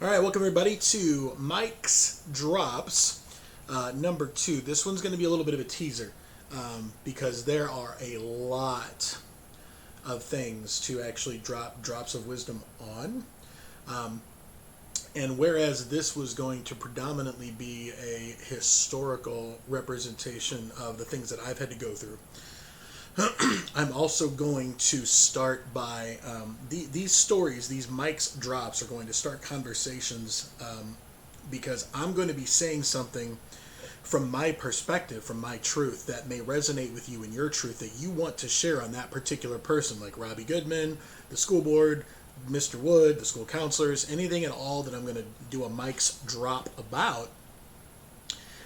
All right, welcome everybody to Mike's Drops number 2. This one's going to be a little bit of a teaser because there are a lot of things to actually drop drops of wisdom on. Um, and whereas this was going to predominantly be a historical representation of the things that I've had to go through, I'm also going to start by these stories, these Mike's drops are going to start conversations because I'm going to be saying something from my perspective, from my truth that may resonate with you and your truth that you want to share on that particular person, like Robbie Goodman, the school board, Mr. Wood, the school counselors, anything at all that I'm going to do a Mike's drop about.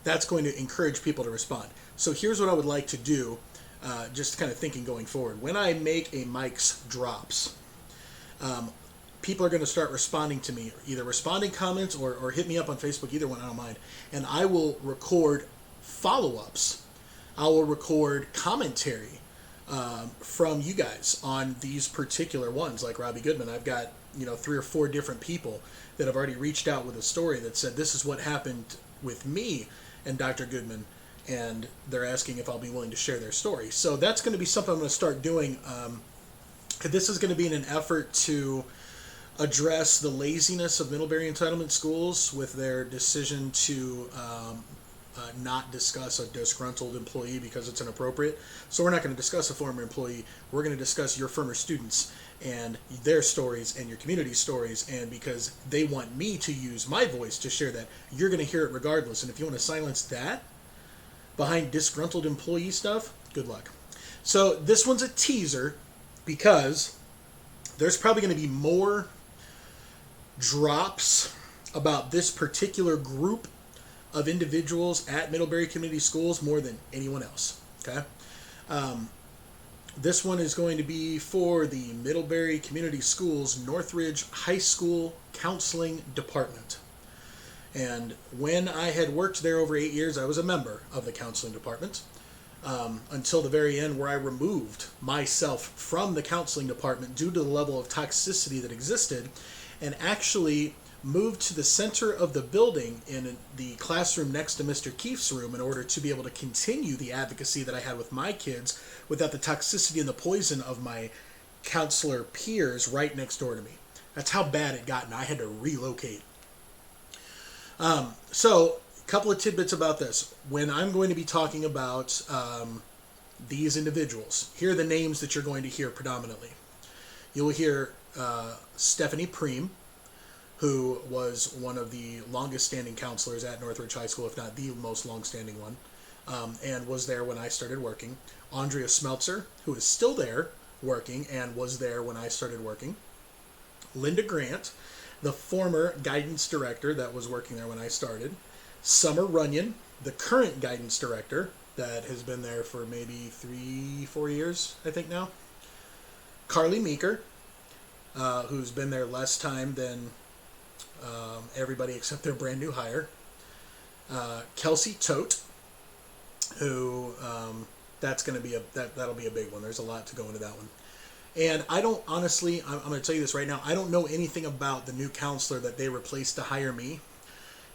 That's going to encourage people to respond. So here's what I would like to do. Just kind of thinking going forward. When I make a Mike's drops, people are going to start responding to me, either responding comments or hit me up on Facebook, either one, I don't mind. And I will record follow-ups. I will record commentary from you guys on these particular ones, like Robbie Goodman. I've got 3 or 4 different people that have already reached out with a story that said this is what happened with me and Dr. Goodman, and they're asking if I'll be willing to share their story. So that's going to be something I'm going to start doing. This is going to be in an effort to address the laziness of Middlebury Entitlement Schools with their decision to not discuss a disgruntled employee because it's inappropriate. So we're not going to discuss a former employee. We're going to discuss your former students and their stories and your community stories. And because they want me to use my voice to share that, you're going to hear it regardless. And if you want to silence that behind disgruntled employee stuff, good luck. So this one's a teaser because there's probably going to be more drops about this particular group of individuals at Middlebury Community Schools more than anyone else. Okay, this one is going to be for the Middlebury Community Schools Northridge High School Counseling Department. And when I had worked there over 8 years, I was a member of the counseling department until the very end, where I removed myself from the counseling department due to the level of toxicity that existed, and actually moved to the center of the building in the classroom next to Mr. Keefe's room in order to be able to continue the advocacy that I had with my kids without the toxicity and the poison of my counselor peers right next door to me. That's how bad it got, and I had to relocate. So, a couple of tidbits about this. When I'm going to be talking about these individuals, here are the names that you're going to hear predominantly. You'll hear Stephanie Preem, who was one of the longest standing counselors at Northridge High School, if not the most long-standing one, and was there when I started working. Andrea Smeltzer, who is still there working and was there when I started working. Linda Grant, the former guidance director that was working there when I started. Summer Runyon, the current guidance director that has been there for maybe 3-4 years, I think now. Carly Meeker, who's been there less time than everybody except their brand new hire. Kelsey Tote, who that's going to be that'll be a big one. There's a lot to go into that one. And I don't, honestly, I'm going to tell you this right now, I don't know anything about the new counselor that they replaced to hire me.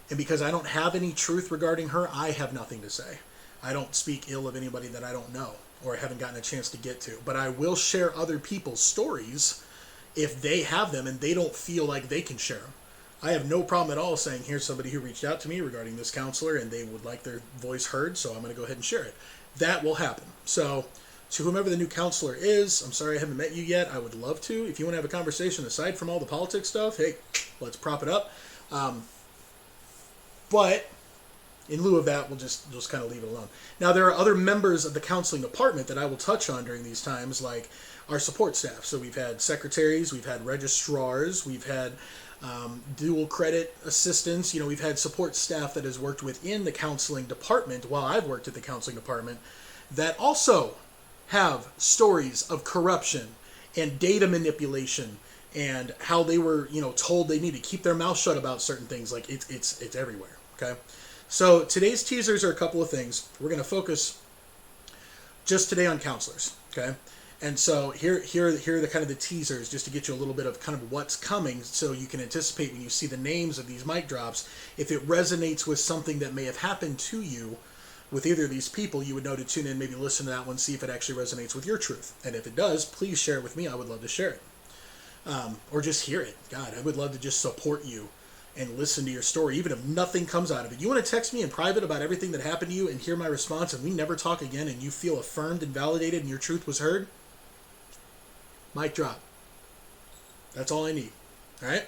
And because I don't have any truth regarding her, I have nothing to say. I don't speak ill of anybody that I don't know or haven't gotten a chance to get to. But I will share other people's stories if they have them and they don't feel like they can share them. I have no problem at all saying, here's somebody who reached out to me regarding this counselor and they would like their voice heard, so I'm going to go ahead and share it. That will happen. So, to whomever the new counselor is, I'm sorry I haven't met you yet. I would love to. If you want to have a conversation aside from all the politics stuff, hey, let's prop it up. But in lieu of that, we'll just kind of leave it alone. Now, there are other members of the counseling department that I will touch on during these times, like our support staff. So we've had secretaries, we've had registrars, we've had dual credit assistants. We've had support staff that has worked within the counseling department while I've worked at the counseling department that also have stories of corruption and data manipulation and how they were, told they need to keep their mouth shut about certain things. Like it's everywhere. Okay. So today's teasers are a couple of things. We're going to focus just today on counselors. Okay. And so here are the kind of the teasers, just to get you a little bit of kind of what's coming, so you can anticipate when you see the names of these mic drops. If it resonates with something that may have happened to you with either of these people, you would know to tune in, maybe listen to that one, see if it actually resonates with your truth. And if it does, please share it with me. I would love to share it. Or just hear it. God, I would love to just support you and listen to your story, even if nothing comes out of it. You want to text me in private about everything that happened to you and hear my response, and we never talk again, and you feel affirmed and validated and your truth was heard? Mic drop. That's all I need. All right?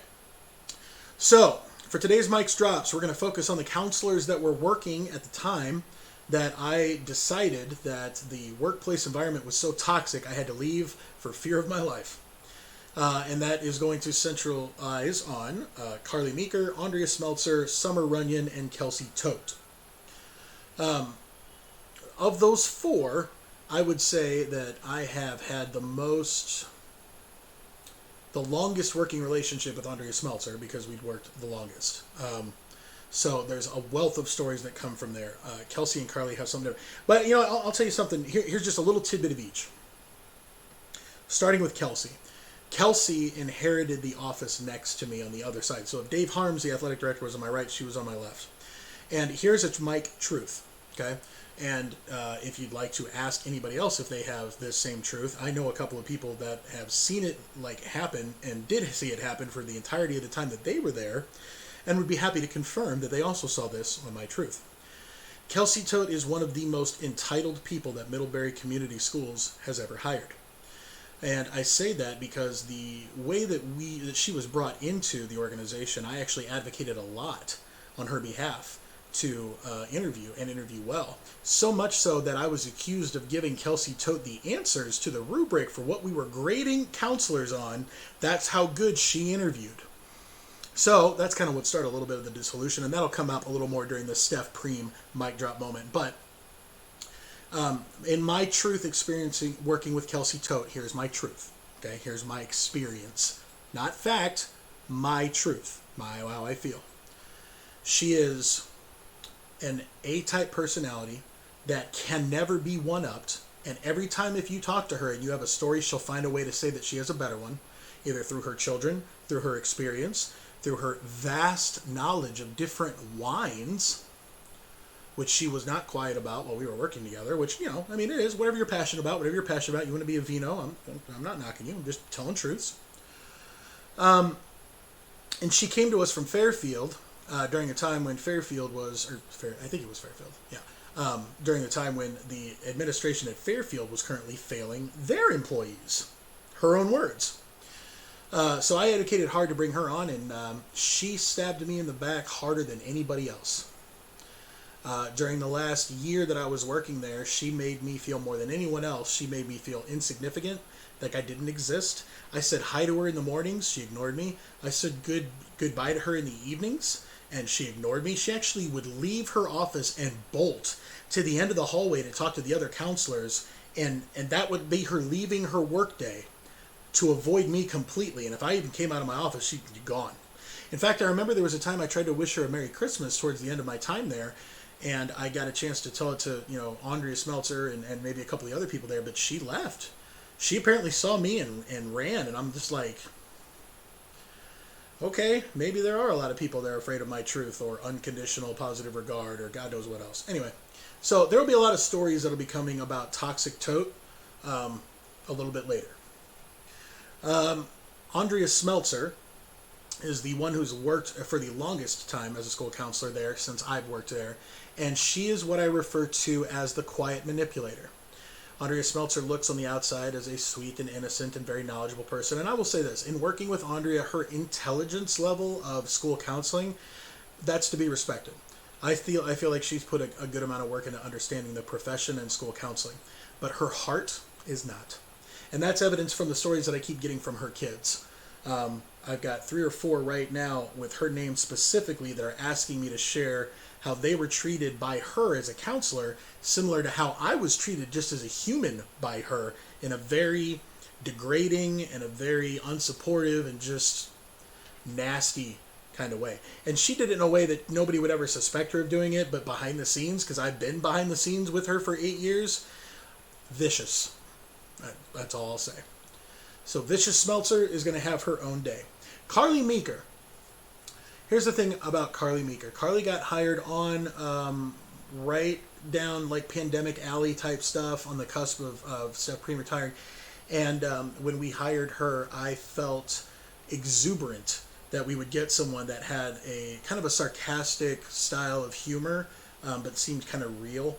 So, for today's Mic's Drops, we're going to focus on the counselors that were working at the time that I decided that the workplace environment was so toxic I had to leave for fear of my life. And that is going to centralize on Carly Meeker, Andrea Smeltzer, Summer Runyon, and Kelsey Tote. Of those four, I would say that I have had the longest working relationship with Andrea Smeltzer, because we'd worked the longest. So there's a wealth of stories that come from there. Kelsey and Carly have something different. But, you know, I'll tell you something. Here's just a little tidbit of each. Starting with Kelsey. Kelsey inherited the office next to me on the other side. So if Dave Harms, the athletic director, was on my right, she was on my left. And here's a mic truth, okay? And if you'd like to ask anybody else if they have this same truth, I know a couple of people that have seen it happen and did see it happen for the entirety of the time that they were there, and would be happy to confirm that they also saw this on my truth. Kelsey Tote is one of the most entitled people that Middlebury Community Schools has ever hired. And I say that because the way that she was brought into the organization, I actually advocated a lot on her behalf to interview well. So much so that I was accused of giving Kelsey Tote the answers to the rubric for what we were grading counselors on. That's how good she interviewed. So that's kind of what started a little bit of the dissolution, and that'll come out a little more during the Steph Preem mic drop moment. But in my truth experiencing working with Kelsey Tote, here's my truth. Okay, here's my experience. Not fact, my truth. How I feel. She is an A-type personality that can never be one-upped, and every time if you talk to her and you have a story, she'll find a way to say that she has a better one, either through her children, through her experience, through her vast knowledge of different wines, which she was not quiet about while we were working together, which, you know, I mean, it is whatever you're passionate about, you want to be a vino, I'm not knocking you, I'm just telling truths. And she came to us from Fairfield during a time when Fairfield was, I think it was Fairfield, yeah, during the time when the administration at Fairfield was currently failing their employees. Her own words. So I advocated hard to bring her on, and she stabbed me in the back harder than anybody else. During the last year that I was working there, she made me feel more than anyone else. She made me feel insignificant, like I didn't exist. I said hi to her in the mornings. She ignored me. I said goodbye to her in the evenings, and she ignored me. She actually would leave her office and bolt to the end of the hallway to talk to the other counselors, and that would be her leaving her workday to avoid me completely. And if I even came out of my office, she'd be gone. In fact, I remember there was a time I tried to wish her a Merry Christmas towards the end of my time there, and I got a chance to tell it to, you know, Andrea Smeltzer and maybe a couple of the other people there, but she left. She apparently saw me and ran, and I'm just like, okay, maybe there are a lot of people that are afraid of my truth or unconditional positive regard or God knows what else. Anyway, so there will be a lot of stories that will be coming about Toxic Tote a little bit later. Andrea Smeltzer is the one who's worked for the longest time as a school counselor there since I've worked there, and she is what I refer to as the quiet manipulator. Andrea Smeltzer looks on the outside as a sweet and innocent and very knowledgeable person, and I will say this, in working with Andrea, her intelligence level of school counseling, that's to be respected. I feel like she's put a good amount of work into understanding the profession and school counseling, but her heart is not. And that's evidence from the stories that I keep getting from her kids. I've got 3 or 4 right now with her name specifically that are asking me to share how they were treated by her as a counselor, similar to how I was treated just as a human by her, in a very degrading and a very unsupportive and just nasty kind of way. And she did it in a way that nobody would ever suspect her of doing it, but behind the scenes, because I've been behind the scenes with her for 8 years, vicious. That's all I'll say. So Vicious Smeltzer is going to have her own day. Carly Meeker. Here's the thing about Carly Meeker. Carly got hired on right down like Pandemic Alley type stuff, on the cusp of Steph Preem retiring. And when we hired her, I felt exuberant that we would get someone that had a kind of a sarcastic style of humor, but seemed kind of real,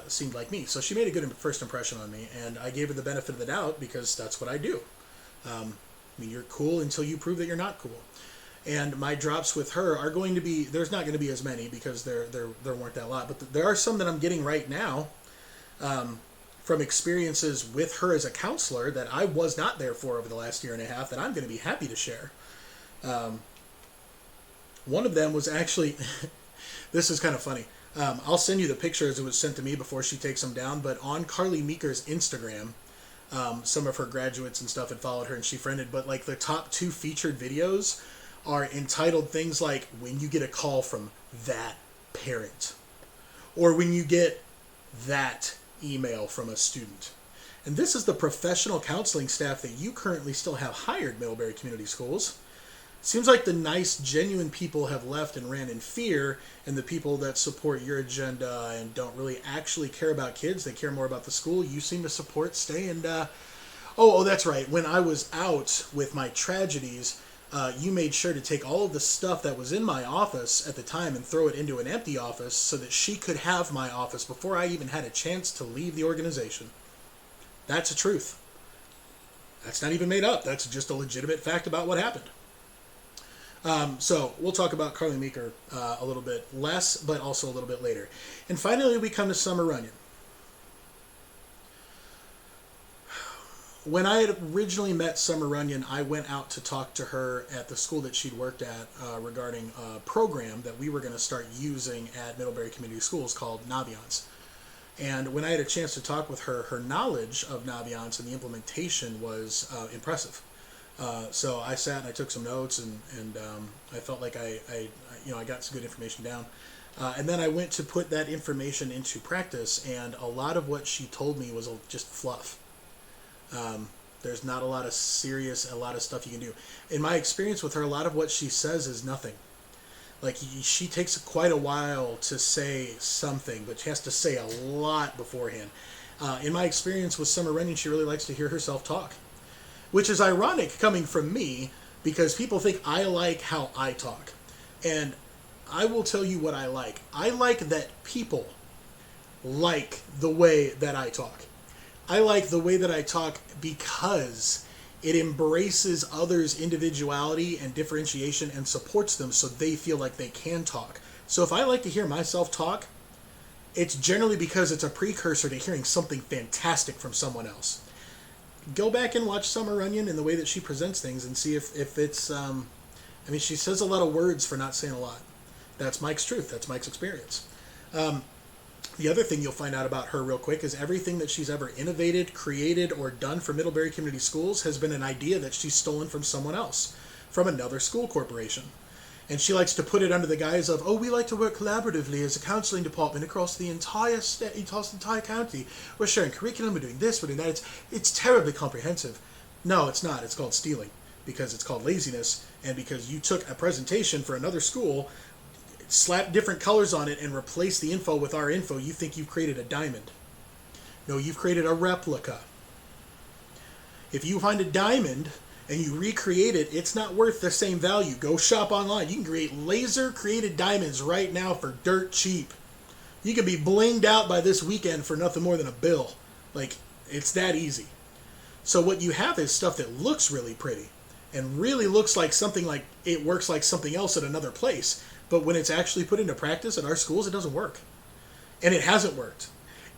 seemed like me. So she made a good first impression on me, and I gave her the benefit of the doubt because that's what I do. I mean, you're cool until you prove that you're not cool. And my drops with her are going to be, there's not going to be as many because there weren't that lot, but there are some that I'm getting right now from experiences with her as a counselor that I was not there for over the last year and a half that I'm going to be happy to share. One of them was actually, this is kind of funny. I'll send you the picture as it was sent to me before she takes them down, but on Carly Meeker's Instagram, some of her graduates and stuff had followed her and she friended, but like the top 2 featured videos are entitled things like when you get a call from that parent, or when you get that email from a student. And this is the professional counseling staff that you currently still have hired, Middlebury Community Schools. Seems like the nice, genuine people have left and ran in fear, and the people that support your agenda and don't really actually care about kids, they care more about the school, you seem to support, stay. And oh, that's right, when I was out with my tragedies, you made sure to take all of the stuff that was in my office at the time and throw it into an empty office so that she could have my office before I even had a chance to leave the organization. That's the truth. That's not even made up. That's just a legitimate fact about what happened. So we'll talk about Carly Meeker a little bit less, but also a little bit later. And finally, we come to Summer Runyon. When I had originally met Summer Runyon, I went out to talk to her at the school that she'd worked at regarding a program that we were going to start using at Middlebury Community Schools called Naviance. And when I had a chance to talk with her, her knowledge of Naviance and the implementation was impressive. So I sat and I took some notes, and I felt like I got some good information down. And then I went to put that information into practice, and a lot of what she told me was just fluff. There's not a lot of a lot of stuff you can do. In my experience with her, a lot of what she says is nothing. Like, she takes quite a while to say something, but she has to say a lot beforehand. In my experience with Summer Runyon, she really likes to hear herself talk, which is ironic coming from me because people think I like how I talk. And I will tell you what I like. I like that people like the way that I talk. I like the way that I talk because it embraces others' individuality and differentiation and supports them so they feel like they can talk. So if I like to hear myself talk, it's generally because it's a precursor to hearing something fantastic from someone else. Go back and watch Summer Runyon and the way that she presents things and see if it's... she says a lot of words for not saying a lot. That's Mike's truth. That's Mike's experience. The other thing you'll find out about her real quick is everything that she's ever innovated, created, or done for Middlebury Community Schools has been an idea that she's stolen from someone else, from another school corporation. And she likes to put it under the guise of, we like to work collaboratively as a counseling department across the entire state, across the entire county. We're sharing curriculum, we're doing this, we're doing that. It's terribly comprehensive. No, it's not. It's called stealing because it's called laziness and because you took a presentation for another school, slap different colors on it, and replace the info with our info. You think you've created a diamond. No, you've created a replica. If you find a diamond and you recreate it, it's not worth the same value. Go shop online. You can create laser-created diamonds right now for dirt cheap. You can be blinged out by this weekend for nothing more than a bill. Like, it's that easy. So what you have is stuff that looks really pretty and really looks like something like it works like something else at another place. But when it's actually put into practice at our schools, it doesn't work. And it hasn't worked.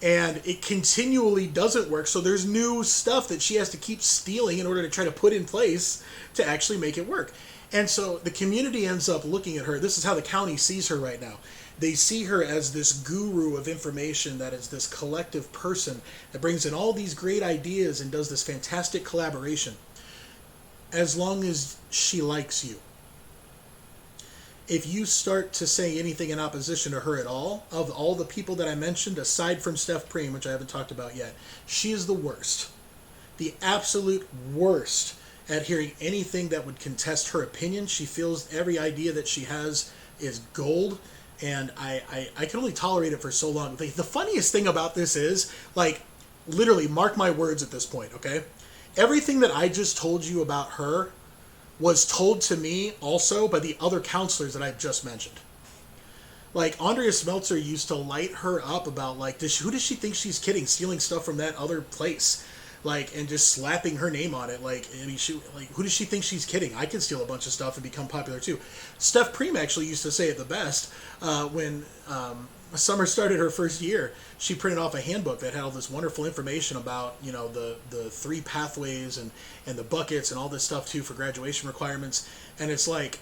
And it continually doesn't work. So there's new stuff that she has to keep stealing in order to try to put in place to actually make it work. And so the community ends up looking at her. This is how the county sees her right now. They see her as this guru of information that is this collective person that brings in all these great ideas and does this fantastic collaboration. As long as she likes you. If you start to say anything in opposition to her at all, of all the people that I mentioned, aside from Steph Preem, which I haven't talked about yet, she is the worst. the absolute worst at hearing anything that would contest her opinion. She feels every idea that she has is gold, and I can only tolerate it for so long. The funniest thing about this is, like, literally, mark my words at this point, okay? Everything that I just told you about her was told to me also by the other counselors that I just mentioned. Like, Andrea Smeltzer used to light her up about, like, who does she think she's kidding, stealing stuff from that other place? Like, and just slapping her name on it. Like, I mean, who does she think she's kidding? I can steal a bunch of stuff and become popular too. Steph Preem actually used to say it the best when Summer started her first year. She printed off a handbook that had all this wonderful information about, you know, the 3 pathways and the buckets and all this stuff too for graduation requirements. And it's like,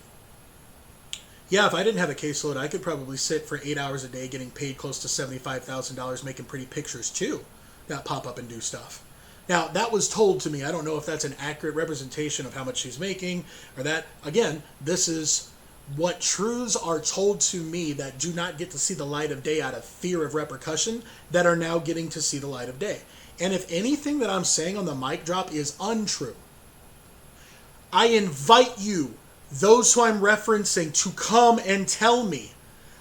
yeah, if I didn't have a caseload, I could probably sit for 8 hours a day getting paid close to $75,000 making pretty pictures too, not pop up and do stuff. Now, that was told to me. I don't know if that's an accurate representation of how much she's making or that. Again, this is what truths are told to me that do not get to see the light of day out of fear of repercussion that are now getting to see the light of day. And if anything that I'm saying on the mic drop is untrue, I invite you, those who I'm referencing, to come and tell me.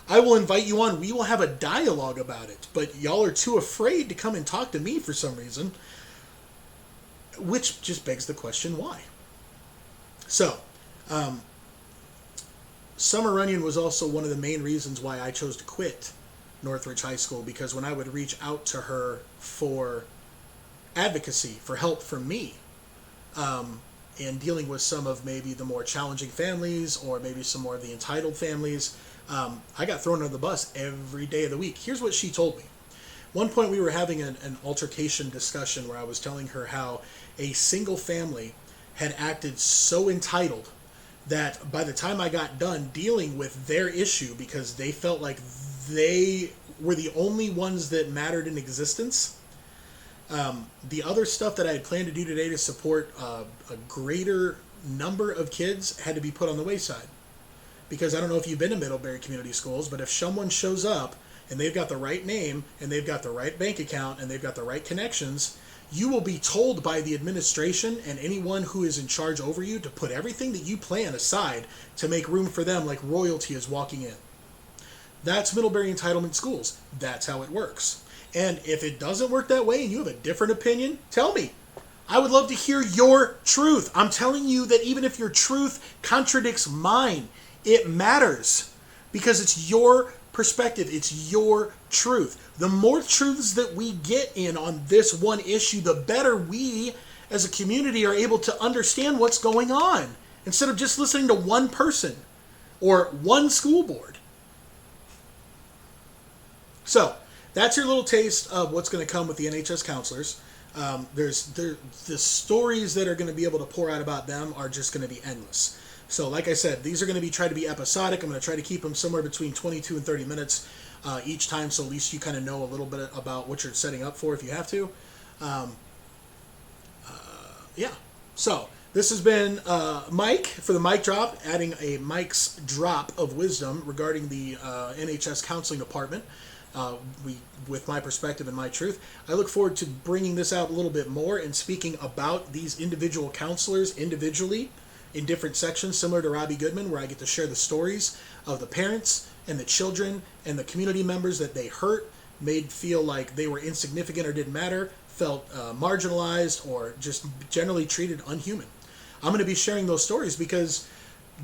I will invite you on. We will have a dialogue about it. But y'all are too afraid to come and talk to me for some reason. Which just begs the question, why? So, Summer Runyon was also one of the main reasons why I chose to quit Northridge High School, because when I would reach out to her for advocacy, for help from me, in dealing with some of maybe the more challenging families or maybe some more of the entitled families, I got thrown under the bus every day of the week. Here's what she told me. One point we were having an altercation discussion where I was telling her how a single family had acted so entitled that by the time I got done dealing with their issue, because they felt like they were the only ones that mattered in existence, the other stuff that I had planned to do today to support a greater number of kids had to be put on the wayside. Because I don't know if you've been to Middlebury Community Schools, but if someone shows up and they've got the right name and they've got the right bank account and they've got the right connections, you will be told by the administration and anyone who is in charge over you to put everything that you plan aside to make room for them, like royalty is walking in. That's Middlebury Entitlement Schools. That's how it works. And if it doesn't work that way and you have a different opinion, tell me. I would love to hear your truth. I'm telling you that even if your truth contradicts mine, it matters because it's your perspective. It's your truth. The more truths that we get in on this one issue, the better we as a community are able to understand what's going on instead of just listening to one person or one school board. So that's your little taste of what's going to come with the NHS counselors. The stories that are going to be able to pour out about them are just going to be endless. So like I said, these are going to be try to be episodic. I'm going to try to keep them somewhere between 22 and 30 minutes each time, so at least you kind of know a little bit about what you're setting up for if you have to. Yeah. So this has been Mike for the mic drop, adding a Mike's drop of wisdom regarding the NHS counseling department. With my perspective and my truth. I look forward to bringing this out a little bit more and speaking about these individual counselors individually in different sections, similar to Robbie Goodman, where I get to share the stories of the parents and the children and the community members that they hurt, made feel like they were insignificant or didn't matter, felt marginalized, or just generally treated unhuman. I'm going to be sharing those stories because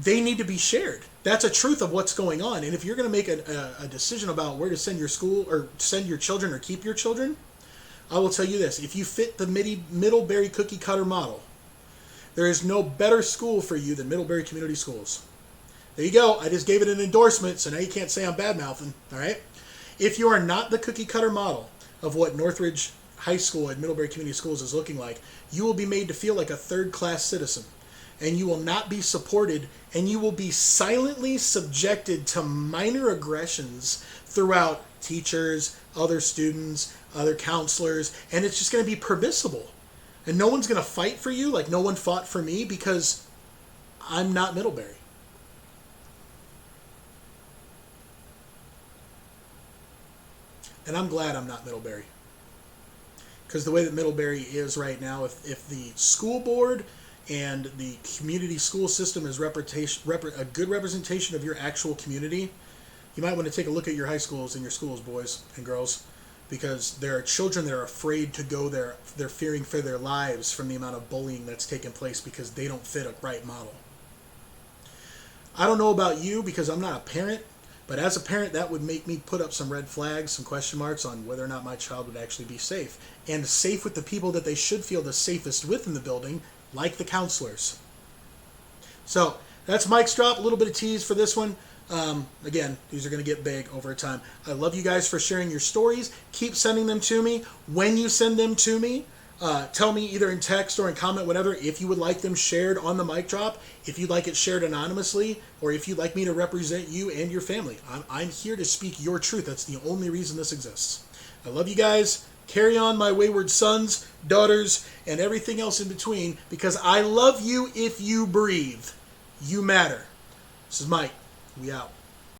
they need to be shared. That's a truth of what's going on. And if you're going to make a decision about where to send your school or send your children or keep your children, I will tell you this. If you fit the Middlebury cookie cutter model, there is no better school for you than Middlebury Community Schools. There you go. I just gave it an endorsement, so now you can't say I'm bad-mouthing, all right? If you are not the cookie cutter model of what Northridge High School and Middlebury Community Schools is looking like, you will be made to feel like a third-class citizen. And you will not be supported, and you will be silently subjected to minor aggressions throughout teachers, other students, other counselors, and it's just going to be permissible. And no one's going to fight for you like no one fought for me because I'm not Middlebury. And I'm glad I'm not Middlebury. because the way that Middlebury is right now, if the school board and the community school system is a good representation of your actual community, you might want to take a look at your high schools and your schools, boys and girls, because there are children that are afraid to go there. They're fearing for their lives from the amount of bullying that's taken place because they don't fit a right model. I don't know about you because I'm not a parent, but as a parent, that would make me put up some red flags, some question marks on whether or not my child would actually be safe. And safe with the people that they should feel the safest with in the building, like the counselors. So that's Mike's drop. A little bit of tease for this one. Again, these are going to get big over time. I love you guys for sharing your stories. Keep sending them to me. When you send them to me, tell me either in text or in comment, whatever, if you would like them shared on the mic drop, if you'd like it shared anonymously, or if you'd like me to represent you and your family. I'm here to speak your truth. That's the only reason this exists. I love you guys. Carry on, my wayward sons, daughters, and everything else in between, because I love you if you breathe. You matter. This is Mike. We out.